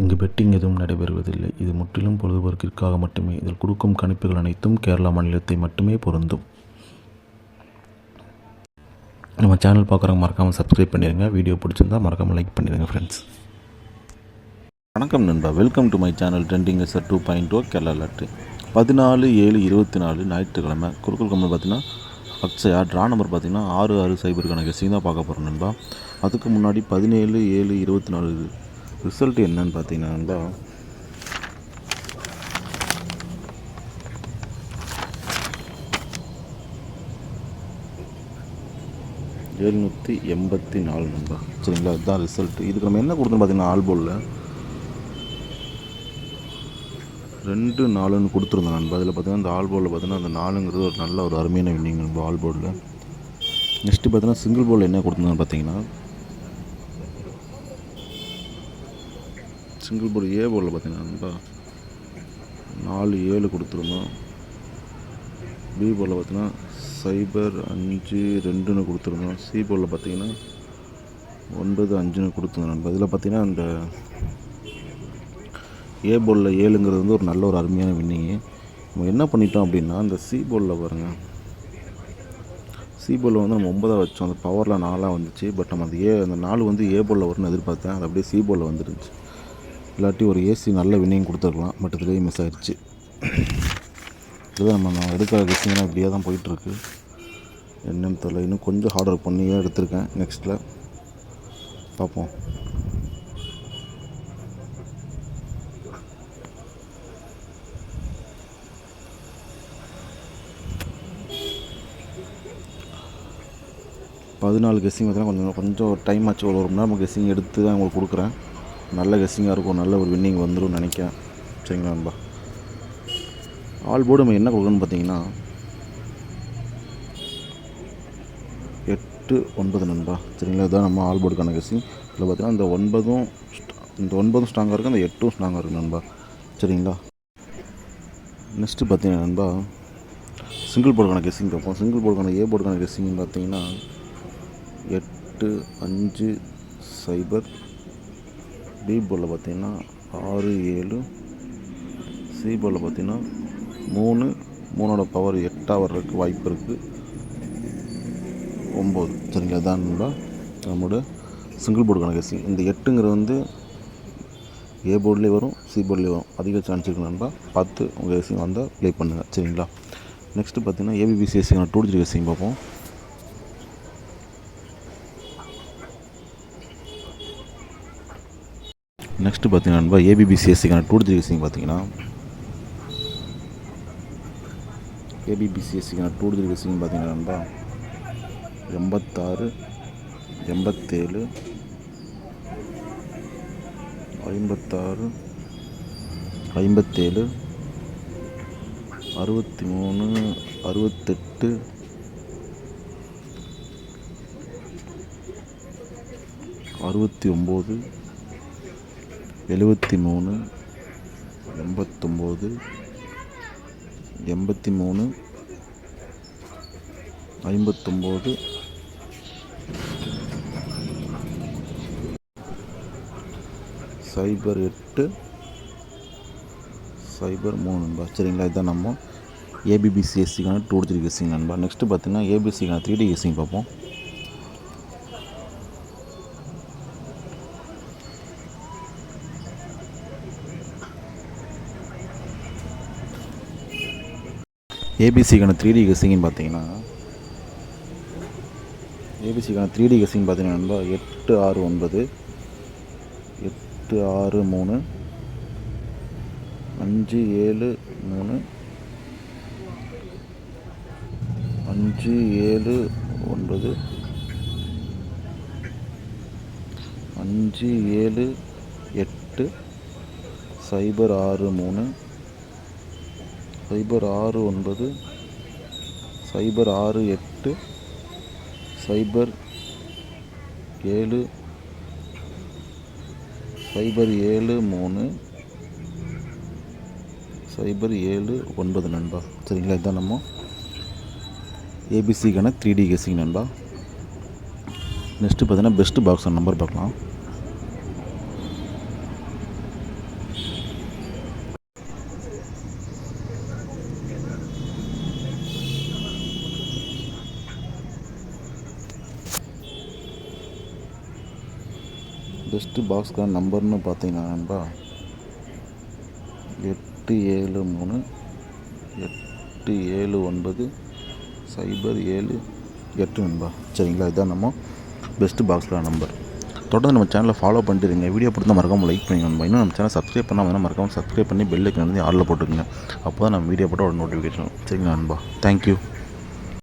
இங்கு பெட்டிங் எதுவும் நடைபெறுவதில்லை. இது முற்றிலும் பொழுதுபோக்கிற்காக மட்டுமே. இதில் கொடுக்கும் கணிப்புகள் அனைத்தும் கேரளா மாநிலத்தை மட்டுமே பொருந்தும். நம்ம சேனல் பார்க்குறவங்க மறக்காமல் சப்ஸ்கிரைப் பண்ணிடுங்க. வீடியோ பிடிச்சிருந்தா மறக்காமல் லைக் பண்ணிடுங்க ஃப்ரெண்ட்ஸ். வணக்கம் நண்பா, welcome to my channel trending SR 2.0 Kerala lottery. 14/7/24 ஞாயிற்றுக்கிழமை குறுக்கல் கம்பெனி பார்த்தீங்கன்னா அக்ஷயா ட்ரா நம்பர் பார்த்தீங்கன்னா 6600 கெஸ்ஸிங் தான் பார்க்க போகிறோம் நண்பா. அதுக்கு முன்னாடி 17/7/24 ரிசல்ட் என்னன்னு பார்த்தீங்கன்னா நண்பா, $784 நண்பா. சரிங்களா, இதுதான் ரிசல்ட்டு. இதுக்கு நம்ம என்ன கொடுத்தோன்னு பார்த்தீங்கன்னா ஆல்போலில் 2-4 கொடுத்துருந்தோம் நண்பா. அதில் பார்த்தீங்கன்னா இந்த ஆல்போலில் பார்த்தீங்கன்னா அந்த 4ங்கிறது ஒரு நல்ல ஒரு அருமையான வின்னிங் நண்பா ஆல்போலில். நெக்ஸ்ட்டு பார்த்தீங்கன்னா சிங்கிள் போல் என்ன கொடுத்துருந்தோன்னு பார்த்தீங்கன்னா சிங்கிள் போர்டு ஏ போர்டில் பார்த்தீங்கன்னா நண்பா 4-7 கொடுத்துருந்தோம். பி போர்டில் பார்த்தீங்கன்னா 0-5-2 கொடுத்துருந்தோம். சி போர்டில் பார்த்தீங்கன்னா 9-5 கொடுத்துருந்தோம் நண்பா. இதில் பார்த்தீங்கன்னா இந்த ஏ போர்டில் 7ங்கிறது வந்து ஒரு நல்ல ஒரு அருமையான வின்னிங்கு. நம்ம என்ன பண்ணிட்டோம் அப்படின்னா இந்த சி போர்டில் பாருங்கள், சி போர்டில் வந்து நம்ம 9 வச்சோம். அந்த பவரில் 4 வந்துச்சு. பட் நம்ம அந்த 4 வந்து ஏ போர்டில் வரும்னு எதிர்பார்த்தேன். அது அப்படியே சி போர்டில் வந்துருந்துச்சு. இல்லாட்டி ஒரு ஏசி நல்ல வின்னிங் கொடுத்துருக்கலாம். பட் இதுலேயே மிஸ் ஆகிடுச்சு. இதுதான் நம்ம எடுக்கிற கெஸ்ஸிங்லாம் இப்படியே தான் போயிட்டுருக்கு. என்னன்னு தெரியல, இன்னும் கொஞ்சம் ஹார்ட் ஒர்க் பண்ணியே எடுத்திருக்கேன். நெக்ஸ்ட்டில் பார்ப்போம். பதினாலு கெஸ்ஸிங் பார்த்தீங்கன்னா கொஞ்சம் டைம் ஆச்சு. ஒரு மணி நேரம் கெஸ்ஸிங் எடுத்து தான் உங்களுக்கு கொடுக்குறேன். நல்ல கெஸ்ஸிங்காக இருக்கும், நல்ல ஒரு வின்னிங் வந்துடும் நினைக்கிறேன். சரிங்களா நண்பா, ஆல் போர்டு நம்ம என்ன கொடுக்கணும்னு பார்த்தீங்கன்னா 8-9 நண்பா. சரிங்களா, இதுதான் நம்ம ஆல் போர்டுக்கான கெஸ்ஸிங். இதில் பார்த்தீங்கன்னா இந்த 9 ஸ்ட்ராங்காக இருக்குது, அந்த 8 ஸ்ட்ராங்காக இருக்குது நண்பா. சரிங்களா, நெக்ஸ்ட்டு பார்த்தீங்கன்னா நண்பா சிங்கிள் போர்டுக்கான கெஸ்ஸிங் பார்ப்போம். சிங்கிள் போர்டுக்கான ஏ போர்டுக்கான கெஸ்ஸிங் பார்த்தீங்கன்னா 8-5-0. பி போர்டில் பார்த்தீங்கன்னா 6-7. சி போர்டில் பார்த்தீங்கன்னா 3 பவர் 8 வர்றதுக்கு வாய்ப்பு இருக்குது. 9. சரிங்களா, இதான் நண்பா நம்மளோட சிங்கிள் போர்டுக்கான கெஸ்ஸிங். இந்த 8ங்கிறது வந்து ஏ போர்ட்லேயே வரும், சி போர்ட்லேயே வரும். அதிக சான்ஸ் இருக்குது நண்பா. பார்த்து உங்கள் கெஸ்ஸிங் வந்தால் ப்ளே பண்ணுங்கள். சரிங்களா, நெக்ஸ்ட்டு பார்த்தீங்கன்னா ஏபிபிசிஎஸ்சிக்கான 2 டிஜிட் கெஸ்ஸிங் பார்ப்போம். நெக்ஸ்ட்டு பார்த்தீங்கன்னா நண்பா ஏபிபிசிஎஸ்சிக்கான 2 டிஜிட் கெஸ்ஸிங் பார்த்தீங்கன்னா ஏபிபிசிஎஸ்சிக்கான 2 டிஜிட் கெஸ்ஸிங் பார்த்தீங்கன்னா நண்பா 86, 87, 56, 57, 63, 68, 69, 73, 89, 83, 59, 08, 03 நண்பா. சரிங்களா, இதுதான் நம்ம ஏபிபிசிஎஸ்சிக்கான 2 டிஜிட் கெஸ்ஸிங் நண்பா. நெக்ஸ்ட்டு பார்த்தீங்கன்னா ஏபிசிக்கான 3D கெஸ்ஸிங் பார்ப்போம். ஏபிசிக்கான 3D கெஸ்ஸிங்னு பார்த்தீங்கன்னா நண்பா 8-6-9, 8-6-3, 5-7-3, 5-7-9, 5-7-8, 0-6-3, 0-6-9, 0-6-8, 0-7, 0-7-3, 0-7-9 நண்பா. சரிங்களா, இதுதான் நம்ம ஏபிசிக்கான 3D கெஸ்ஸிங் நண்பா. நெக்ஸ்ட்டு பார்த்தீங்கன்னா பெஸ்ட்டு பாக்ஸ் நம்பர் பார்க்கலாம். பெஸ்ட்டு பாக்ஸ்க்கான நம்பர்னு பார்த்தீங்கன்னா நண்பா 8738790778 நண்பா. சரிங்களா, இதுதான் நம்ம பெஸ்ட்டு பாக்ஸ்க்கான நம்பர். தொடர்ந்து நம்ம சேனலை ஃபாலோ பண்ணிட்டு இருங்க. வீடியோ பிடிச்சா மறக்காமல் லைக் பண்ணிங்க நண்பா. இன்னும் நம்ம சேனல் சப்ஸ்கிரைப் பண்ணாமல் மறக்காமல் சப்ஸ்கிரைப் பண்ணி பெல் ஐக்கன் வந்து ஆளில் போட்டுக்கோங்க. அப்போ தான் நம்ம வீடியோ போட்டால் ஒரு நோட்டிஃபிகேஷன். சரிங்களா நண்பா, தேங்க்யூ.